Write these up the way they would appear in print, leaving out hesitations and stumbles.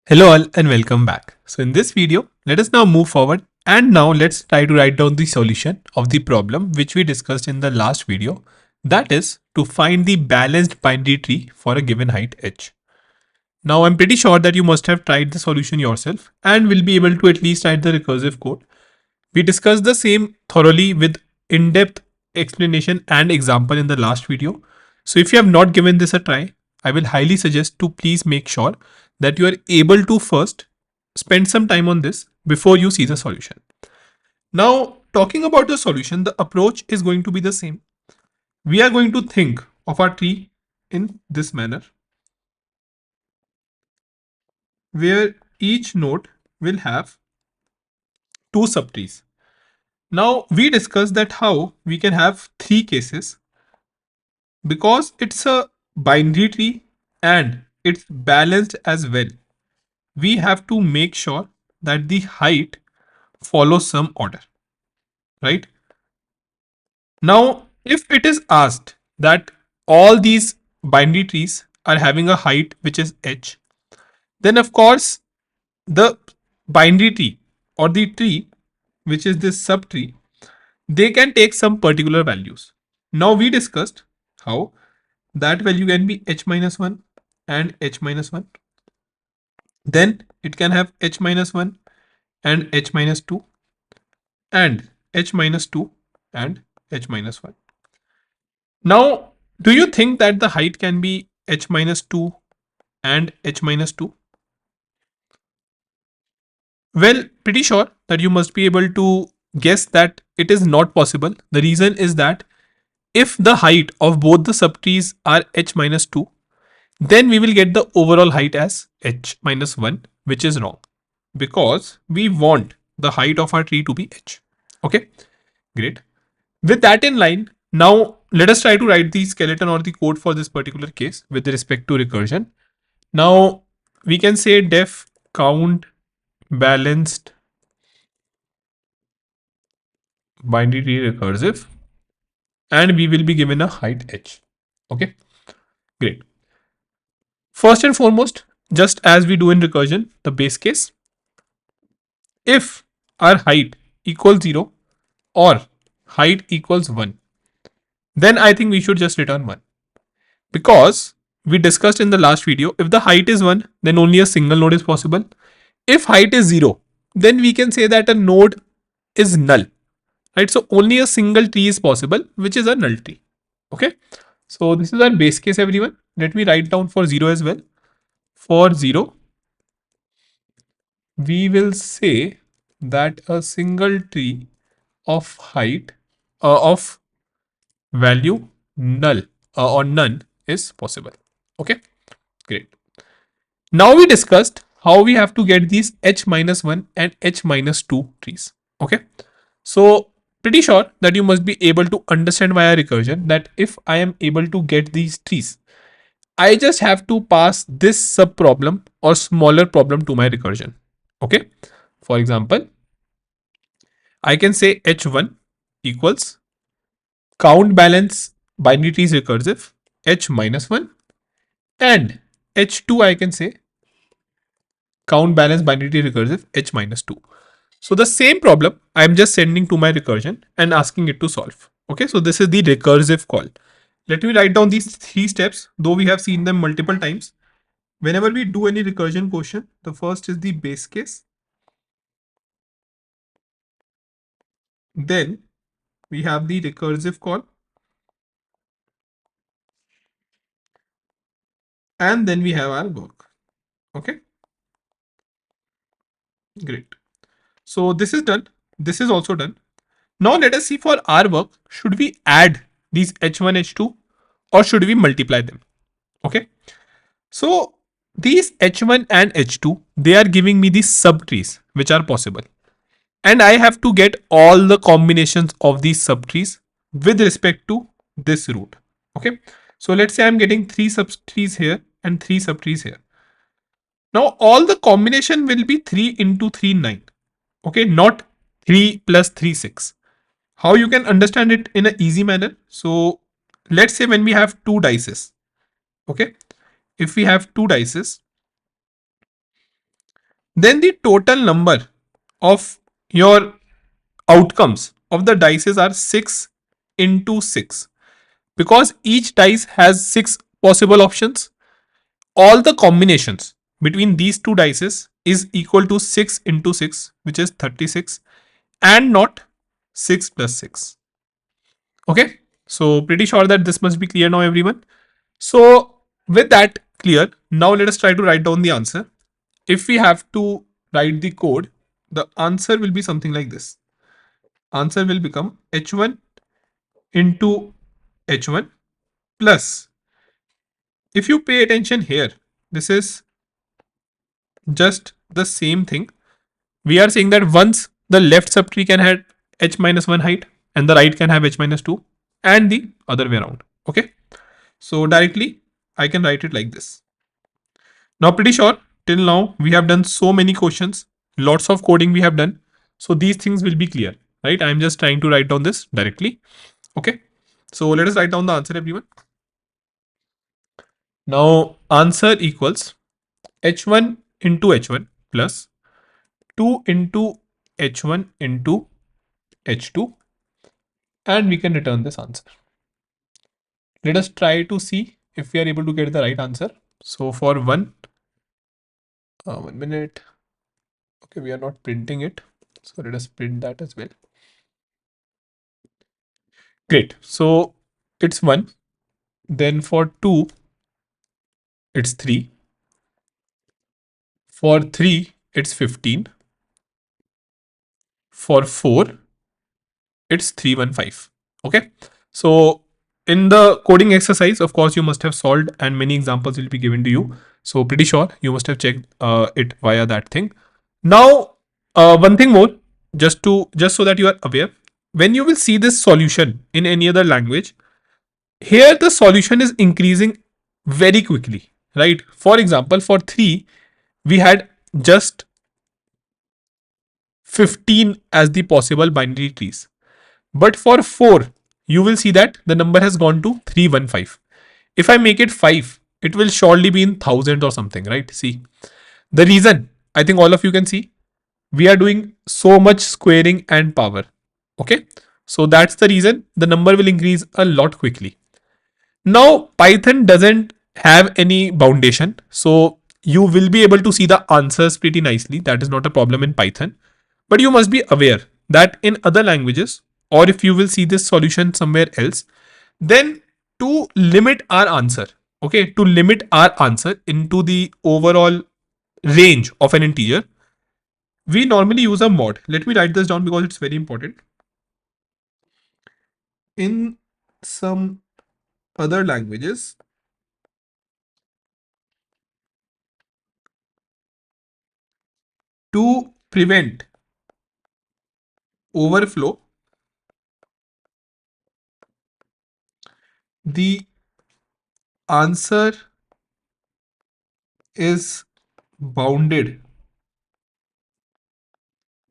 Hello all and welcome back. So in this video, let us now move forward and now let's try to write down the solution of the problem which we discussed in the last video. That is to find the balanced binary tree for a given height h. Now I'm pretty sure that you must have tried the solution yourself and will be able to at least write the recursive code. We discussed the same thoroughly with in-depth explanation and example in the last video. So if you have not given this a try, I will highly suggest to please make sure that you are able to first spend some time on this before you see the solution. Now, talking about the solution, the approach is going to be the same. We are going to think of our tree in this manner, where each node will have two subtrees. Now, we discussed that how we can have three cases because it's a binary tree and it's balanced as well. We have to make sure that the height follows some order, right? Now, if it is asked that all these binary trees are having a height which is h, then of course the binary tree or the tree which is this subtree, they can take some particular values. Now we discussed how that value can be h minus 1 and h minus 1. Then it can have h minus 1 and h minus 2 and h minus 2 and h minus 1. Now, do you think that the height can be h minus 2 and h minus 2? Well, pretty sure that you must be able to guess that it is not possible. The reason is that if the height of both the subtrees are h minus 2, then we will get the overall height as h minus 1, which is wrong because we want the height of our tree to be h. Okay, great. With that in line, now let us try to write the skeleton or the code for this particular case with respect to recursion. Now we can say def count balanced binary tree recursive and we will be given a height h. Okay, great. First and foremost, just as we do in recursion, the base case, if our height equals 0 or height equals 1, then I think we should just return 1. Because we discussed in the last video, if the height is 1, then only a single node is possible. If height is 0, then we can say that a node is null, right? So only a single tree is possible, which is a null tree. Okay. So this is our base case, everyone. Let me write down for 0 as well. For 0, we will say that a single tree of height of value null or none is possible. Okay, great. Now we discussed how we have to get these h minus 1 and h minus 2 trees. Okay, so pretty sure that you must be able to understand via recursion that if I am able to get these trees, I just have to pass this sub problem or smaller problem to my recursion. Okay, for example, I can say h1 equals count balance binary trees recursive h minus 1 and h2 I can say count balance binary tree recursive h minus 2. So the same problem I am just sending to my recursion and asking it to solve. Okay, so this is the recursive call. Let me write down these three steps, though we have seen them multiple times. Whenever we do any recursion quotient, the first is the base case. Then we have the recursive call. And then we have our work. Okay, great. So this is done. This is also done. Now let us see for our work, should we add these h1, h2 or should we multiply them? Okay. So these h1 and h2, they are giving me the subtrees which are possible. And I have to get all the combinations of these subtrees with respect to this root. Okay. So let's say I'm getting 3 subtrees here and 3 subtrees here. Now all the combination will be 3 into 3, 9. Okay, not 3 plus 3, 6. How you can understand it in an easy manner? So let's say when we have 2 dices. Okay, if we have 2 dices, then the total number of your outcomes of the dices are 6 into 6. Because each dice has 6 possible options, all the combinations between these two dices is equal to 6 into 6, which is 36, and not 6 plus 6. Okay, so pretty sure that this must be clear now, everyone. So, with that clear, now let us try to write down the answer. If we have to write the code, the answer will be something like this. Answer will become h1 into h1 plus, if you pay attention here, this is just the same thing. We are saying that once the left subtree can have h minus 1 height and the right can have h minus 2, and the other way around. Okay, so directly I can write it like this. Now, pretty sure till now we have done so many questions, lots of coding we have done. So these things will be clear, right? I'm just trying to write down this directly. Okay, so let us write down the answer, everyone. Now, answer equals h1 into h1 plus 2 into h1 into h2, and we can return this answer. Let us try to see if we are able to get the right answer. So for 1 minute. Okay, we are not printing it. So let us print that as well. Great. So it's 1. Then for 2, it's 3. For 3, it's 15. For 4, it's 315. Okay. So in the coding exercise, of course, you must have solved and many examples will be given to you. So pretty sure you must have checked it via that thing. Now, one thing more, just so that you are aware, when you will see this solution in any other language, here the solution is increasing very quickly, right? For example, for 3, we had just 15 as the possible binary trees. But for 4, you will see that the number has gone to 315. If I make it 5, it will surely be in thousands or something, right? See, the reason, I think all of you can see, we are doing so much squaring and power. Okay, so that's the reason the number will increase a lot quickly. Now, Python doesn't have any boundation, so you will be able to see the answers pretty nicely. That is not a problem in Python. But you must be aware that in other languages, or if you will see this solution somewhere else, then to limit our answer, okay, to limit our answer into the overall range of an integer, we normally use a mod. Let me write this down because it's very important. In some other languages, to prevent overflow, the answer is bounded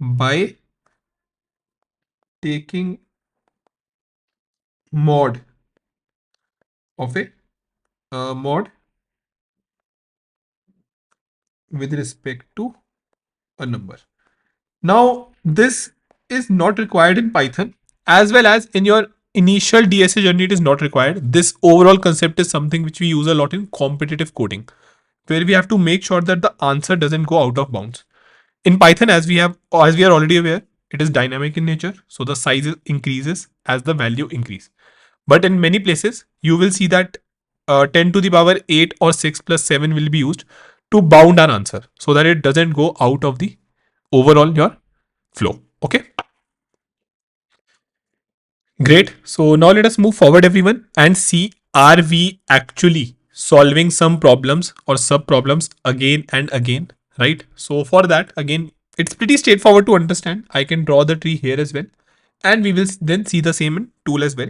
by taking mod of a mod with respect to a number. Now, this is not required in Python, as well as in your initial DSA journey, it is not required. This overall concept is something which we use a lot in competitive coding, where we have to make sure that the answer doesn't go out of bounds. In Python, as we are already aware, it is dynamic in nature, so the size increases as the value increase. But in many places, you will see that 10 to the power 8 or 6 plus 7 will be used to bound an answer so that it doesn't go out of the overall your flow. Okay, great. So now let us move forward, everyone, and see, are we actually solving some problems or sub problems again and again, right? So for that, again, it's pretty straightforward to understand. I can draw the tree here as well, and we will then see the same in tool as well.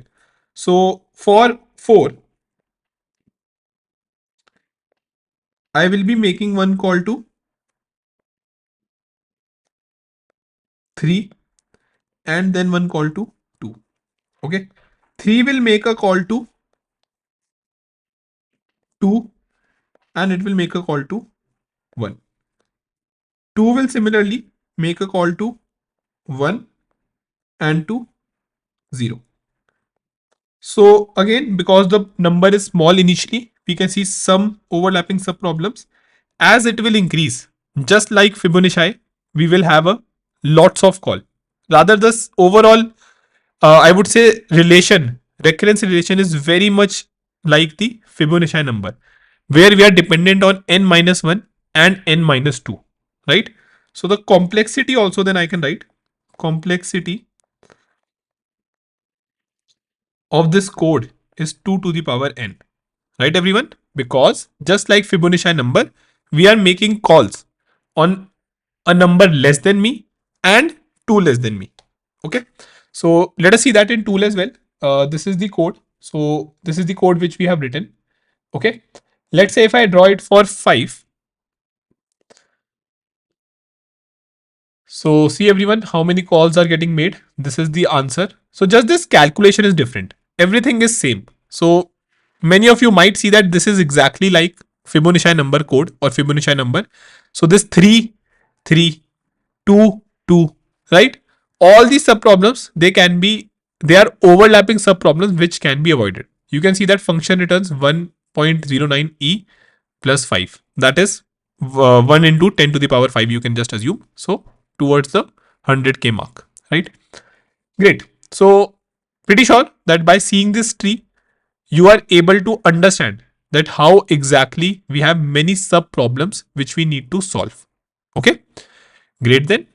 So for 4, I will be making one call to 3 and then one call to 2. Okay, 3 will make a call to 2 and it will make a call to 1. 2 will similarly make a call to 1 and to 0. So again, because the number is small initially, we can see some overlapping subproblems. As it will increase, just like Fibonacci, we will have a lots of call. Rather, this overall, I would say recurrence relation is very much like the Fibonacci number, where we are dependent on n minus 1 and n minus 2, right? So the complexity also, then I can write complexity of this code is 2 to the power n, right everyone? Because just like Fibonacci number, we are making calls on a number less than me and 2 less than me. Okay, so let us see that in tool as well. This is the code. So this is the code which we have written. Okay, let's say if I draw it for 5. So see everyone, how many calls are getting made. This is the answer. So just this calculation is different. Everything is same. So many of you might see that this is exactly like Fibonacci number code or Fibonacci number. So this 3, 3, 2, 2, right? All these subproblems, they are overlapping subproblems which can be avoided. You can see that function returns 1.09e plus 5. That is 1 into 10 to the power 5, you can just assume. So towards the 100k mark, right? Great. So pretty sure that by seeing this tree, you are able to understand that how exactly we have many sub problems which we need to solve. Okay, great. Then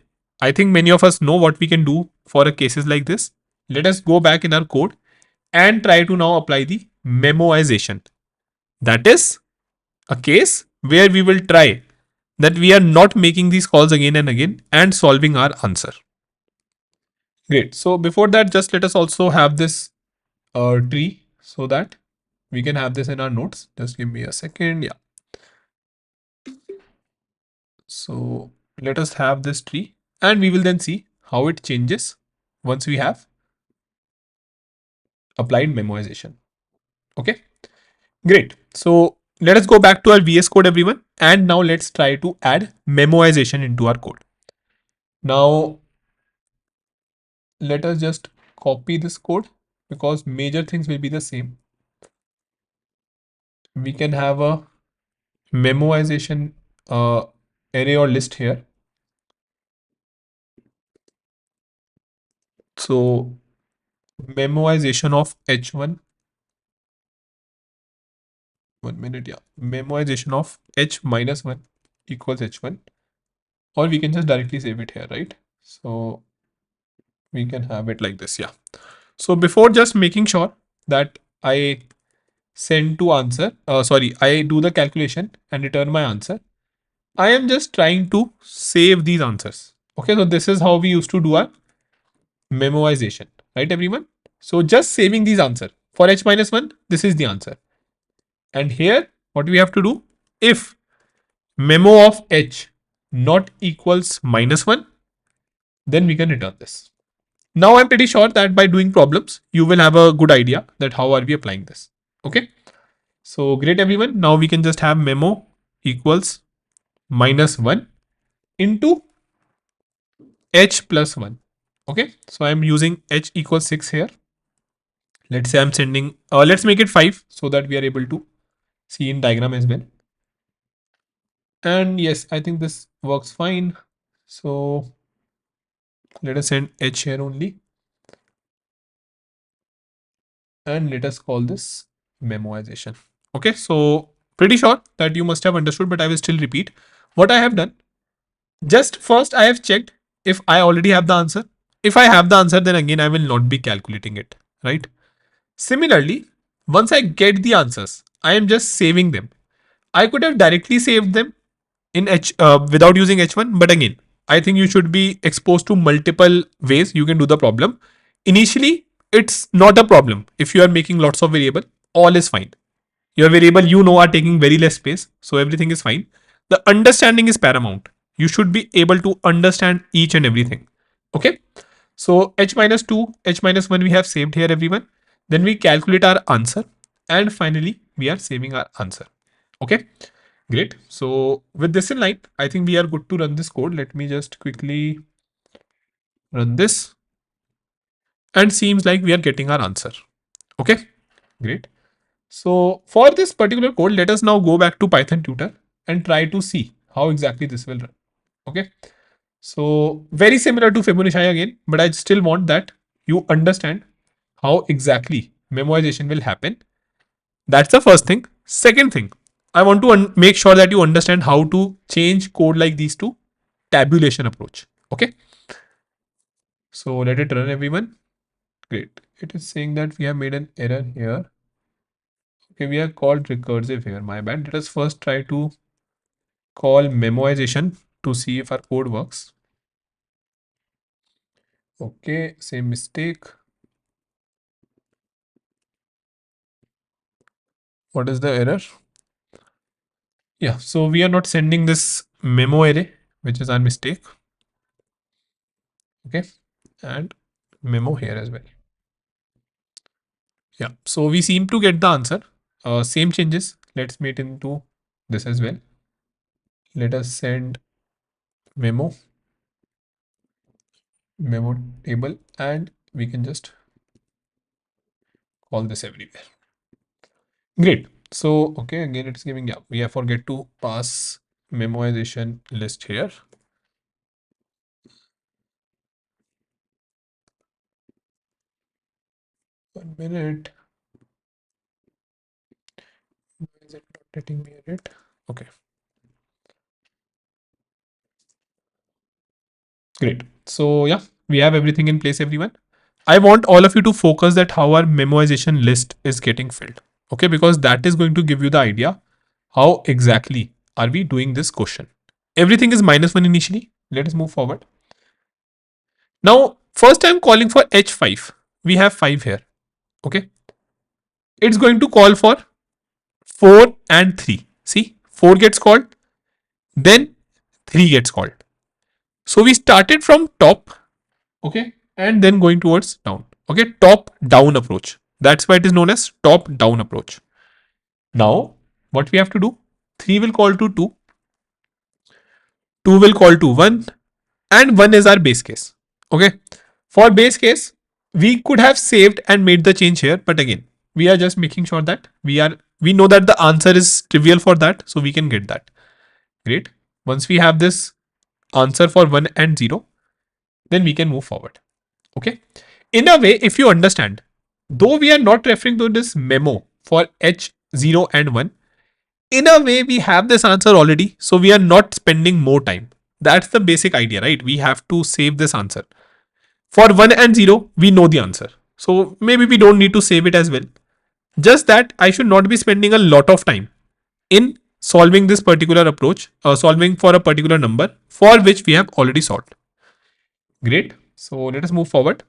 I think many of us know what we can do for a cases like this. Let us go back in our code and try to now apply the memoization. That is a case where we will try that we are not making these calls again and again and solving our answer. Great. So before that, just let us also have this tree so that we can have this in our notes. Just give me a second. Yeah. So let us have this tree and we will then see how it changes once we have applied memoization. Okay, great. So let us go back to our VS Code everyone. And now let's try to add memoization into our code. Now let us just copy this code because major things will be the same. We can have a memoization array or list here. So memoization of h1, 1 minute, yeah, memoization of h minus 1 equals h1, or we can just directly save it here, right? So we can have it like this. Yeah. So before just making sure that I send to answer, I do the calculation and return my answer, I am just trying to save these answers. Okay, so this is how we used to do our memoization, right everyone? So just saving these answer for h minus 1, this is the answer. And here what we have to do, if memo of h not equals minus 1, then we can return this. Now I'm pretty sure that by doing problems, you will have a good idea that how are we applying this. Okay. So great everyone. Now we can just have memo equals minus 1 into h plus 1. Okay. So I'm using h equals 6 here. Let's say I'm sending, let's make it 5 so that we are able to see in diagram as well. And yes, I think this works fine. So let us send h here only. And let us call this memoization. Okay, so pretty sure that you must have understood, but I will still repeat what I have done. Just first, I have checked if I already have the answer. If I have the answer, then again, I will not be calculating it, right? Similarly, once I get the answers, I am just saving them. I could have directly saved them in H without using H1, but again, I think you should be exposed to multiple ways you can do the problem. Initially, it's not a problem. If you are making lots of variable, all is fine. Your variable are taking very less space, so everything is fine. The understanding is paramount. You should be able to understand each and everything. Okay. So h minus 2, h minus 1 we have saved here everyone. Then we calculate our answer and finally we are saving our answer. Okay. Great. So with this in line, I think we are good to run this code. Let me just quickly run this, and seems like we are getting our answer. Okay, great. So for this particular code, let us now go back to Python tutor and try to see how exactly this will run. Okay. So very similar to Fibonacci again, but I still want that you understand how exactly memoization will happen. That's the first thing. Second thing, I want to make sure that you understand how to change code like these to tabulation approach. Okay. So let it run, everyone. Great. It is saying that we have made an error here. Okay, we are called recursive here. My bad. Let us first try to call memoization to see if our code works. Okay, same mistake. What is the error? Yeah, so we are not sending this memo array, which is our mistake. Okay, and memo here as well. Yeah, so we seem to get the answer. Same changes. Let's make it into this as well. Let us send memo table, and we can just call this everywhere. Great. So, okay, again, it's giving, yeah, we have forget to pass memoization list here. 1 minute. Why is it not letting me edit? Okay. Great. So, yeah, we have everything in place, everyone. I want all of you to focus that how our memoization list is getting filled. Okay, because that is going to give you the idea how exactly are we doing this question. Everything is -1 initially. Let us move forward. Now, first I'm calling for H5. We have 5 here. Okay. It's going to call for 4 and 3. See, 4 gets called, then 3 gets called. So we started from top, okay, and then going towards down. Okay, top down approach. That's why it is known as top down approach. Now, what we have to do? 3 will call to 2, 2 will call to 1, and 1 is our base case. Okay, for base case, we could have saved and made the change here, but again, we are just making sure that we know that the answer is trivial for that, so we can get that. Great. Once we have this answer for 1 and 0, then we can move forward. Okay. In a way, if you understand, though we are not referring to this memo for H0 and 1, in a way we have this answer already, so we are not spending more time. That's the basic idea, right? We have to save this answer. For 1 and 0, we know the answer. So maybe we don't need to save it as well. Just that I should not be spending a lot of time in solving this particular approach, solving for a particular number for which we have already solved. Great. So let us move forward.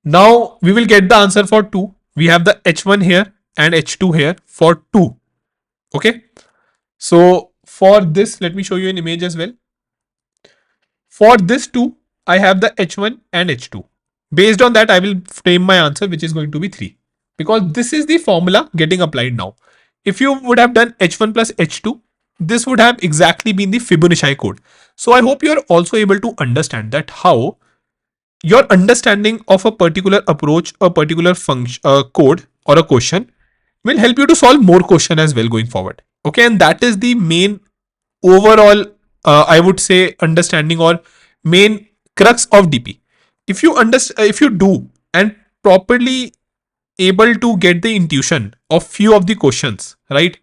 Now we will get the answer for 2. We have the H1 here and H2 here for 2. Okay. So for this, let me show you an image as well. For this 2, I have the H1 and H2. Based on that, I will frame my answer, which is going to be 3. Because this is the formula getting applied now. If you would have done H1 plus H2, this would have exactly been the Fibonacci code. So I hope you are also able to understand that how your understanding of a particular approach, a particular function, code or a question will help you to solve more question as well going forward. Okay, and that is the main overall, I would say, understanding or main crux of DP. If you understand, if you do and properly able to get the intuition of few of the questions, right,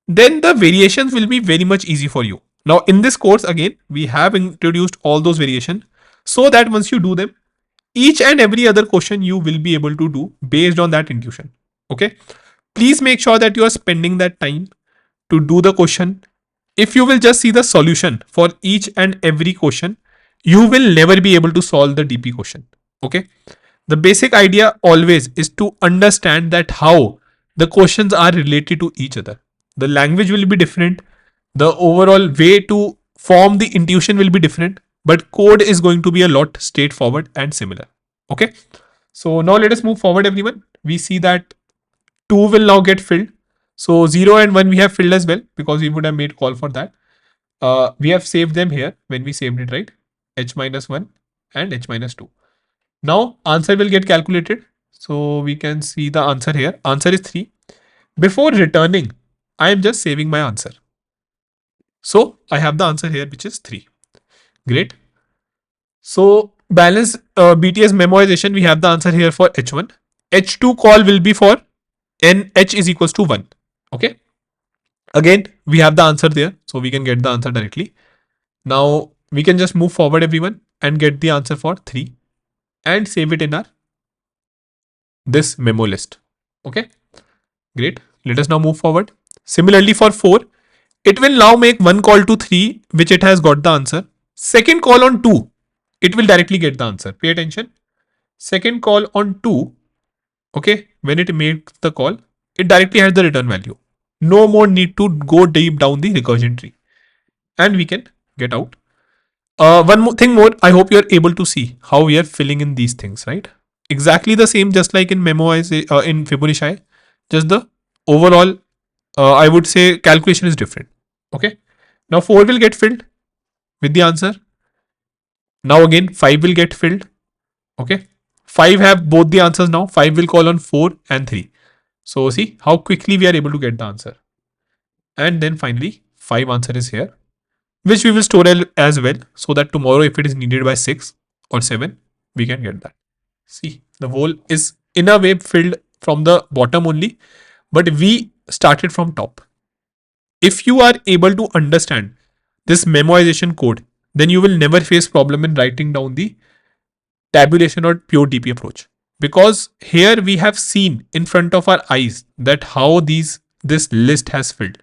then the variations will be very much easy for you. Now in this course again, we have introduced all those variations so that once you do them, each and every other question you will be able to do based on that intuition. Okay, please make sure that you are spending that time to do the question. If you will just see the solution for each and every question, you will never be able to solve the DP question. Okay, the basic idea always is to understand that how the questions are related to each other. The language will be different, the overall way to form the intuition will be different, but code is going to be a lot straightforward and similar. Okay, so now let us move forward, everyone. We see that 2 will now get filled. So 0 and 1 we have filled as well because we would have made call for that. We have saved them here when we saved it, right? H minus 1 and H minus 2. Now answer will get calculated. So we can see the answer here. Answer is 3. Before returning, I am just saving my answer. So I have the answer here, which is 3. Great. So balance BTS memoization, we have the answer here for H1. H2 call will be for NH is equals to 1. Okay. Again, we have the answer there. So we can get the answer directly. Now we can just move forward, everyone, and get the answer for 3 and save it in our this memo list. Okay. Great. Let us now move forward. Similarly for 4, it will now make one call to 3, which it has got the answer. Second call on 2, it will directly get the answer. Pay attention. Second call on 2, okay, when it makes the call, it directly has the return value. No more need to go deep down the recursion tree. And we can get out. One more thing more, I hope you are able to see how we are filling in these things, right? Exactly the same, just like in in Fibonacci, just the overall, I would say calculation is different. Okay. Now 4 will get filled with the answer. Now again 5 will get filled. Okay. 5 have both the answers now. 5 will call on 4 and 3. So see how quickly we are able to get the answer. And then finally 5 answer is here, which we will store as well, so that tomorrow if it is needed by 6 or 7, we can get that. See, the whole is in a way filled from the bottom only, but we started from top. If you are able to understand this memoization code, then you will never face problem in writing down the tabulation or pure DP approach. Because here we have seen in front of our eyes that how this list has filled.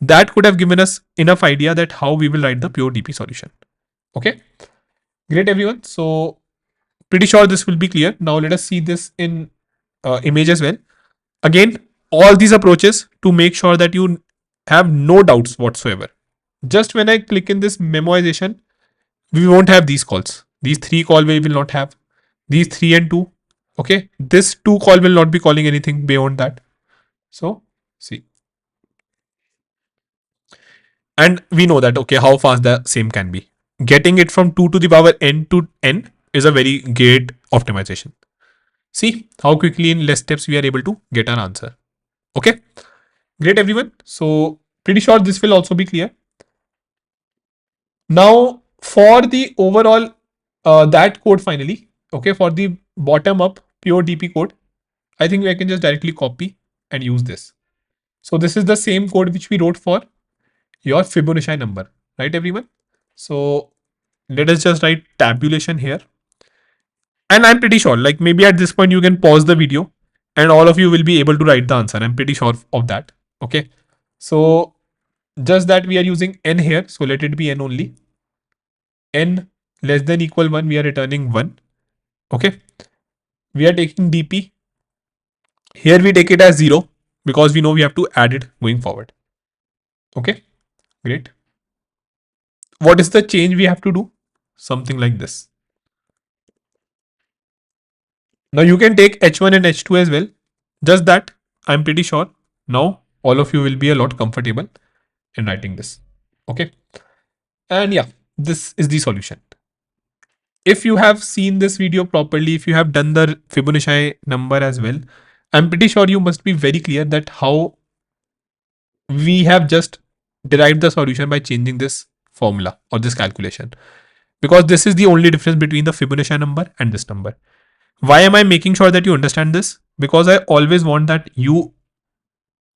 That could have given us enough idea that how we will write the pure DP solution. Okay. Great, everyone. So pretty sure this will be clear. Now let us see this in image as well. Again, all these approaches to make sure that you have no doubts whatsoever. Just when I click in this memoization, we won't have these calls. These 3 call we will not have. These 3 and 2. Okay. This 2 call will not be calling anything beyond that. So see. And we know that, okay, how fast the same can be. Getting it from 2 to the power n to n is a very great optimization. See how quickly in less steps we are able to get our answer. Okay. Great, everyone. So pretty sure this will also be clear. Now for the overall that code finally, okay, for the bottom up pure DP code, I think I can just directly copy and use this. So this is the same code which we wrote for your Fibonacci number, right, everyone? So let us just write tabulation here. And I'm pretty sure, like maybe at this point you can pause the video and all of you will be able to write the answer. I'm pretty sure of that. Okay. So just that we are using n here. So let it be n only. N less than equal 1, we are returning 1. Okay. We are taking DP. Here we take it as 0 because we know we have to add it going forward. Okay. Great. What is the change we have to do? Something like this. Now you can take H1 and H2 as well. Just that I'm pretty sure now all of you will be a lot comfortable in writing this. Okay. And yeah, this is the solution. If you have seen this video properly, if you have done the Fibonacci number as well, I'm pretty sure you must be very clear that how we have just derived the solution by changing this formula or this calculation. Because this is the only difference between the Fibonacci number and this number. Why am I making sure that you understand this? Because I always want that you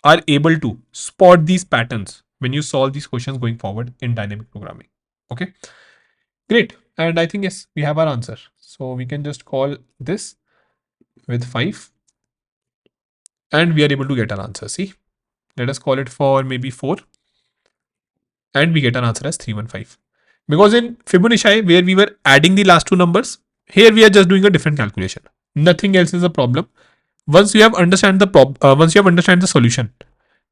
are able to spot these patterns when you solve these questions going forward in dynamic programming. Okay, great. And I think, yes, we have our answer. So we can just call this with 5 and we are able to get our answer. See, let us call it for maybe 4 and we get an answer as 315. Because in Fibonacci, where we were adding the last 2 numbers, here we are just doing a different calculation. Nothing else is a problem. Once you have understand the solution,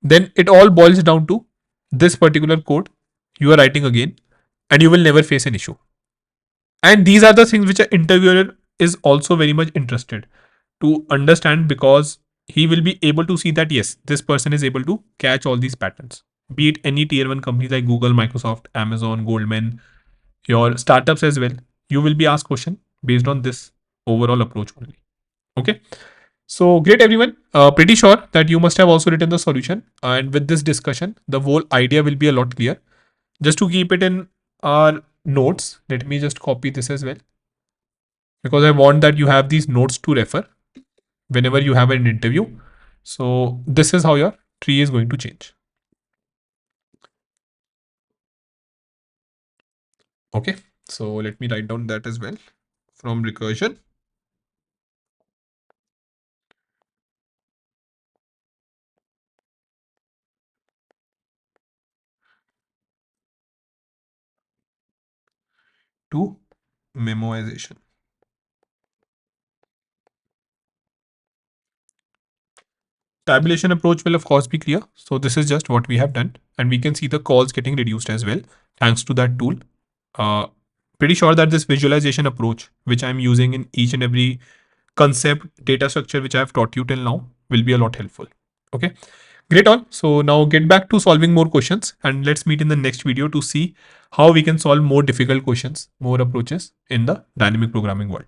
then it all boils down to this particular code you are writing again, and you will never face an issue. And these are the things which an interviewer is also very much interested to understand, because he will be able to see that yes, this person is able to catch all these patterns. Be it any tier one companies like Google, Microsoft, Amazon, Goldman, your startups as well. You will be asked question based on this overall approach only. Okay. So great, everyone. Pretty sure that you must have also written the solution. And with this discussion, the whole idea will be a lot clear. Just to keep it in our notes, let me just copy this as well, because I want that you have these notes to refer whenever you have an interview. So this is how your tree is going to change. Okay. So let me write down that as well. From recursion to memoization. Tabulation approach will of course be clear. So this is just what we have done, and we can see the calls getting reduced as well thanks to that tool. Uh, Pretty sure that this visualization approach, which I'm using in each and every concept data structure which I have taught you till now, will be a lot helpful. Okay, great all. So now get back to solving more questions, and let's meet in the next video to see how we can solve more difficult questions, more approaches in the dynamic programming world.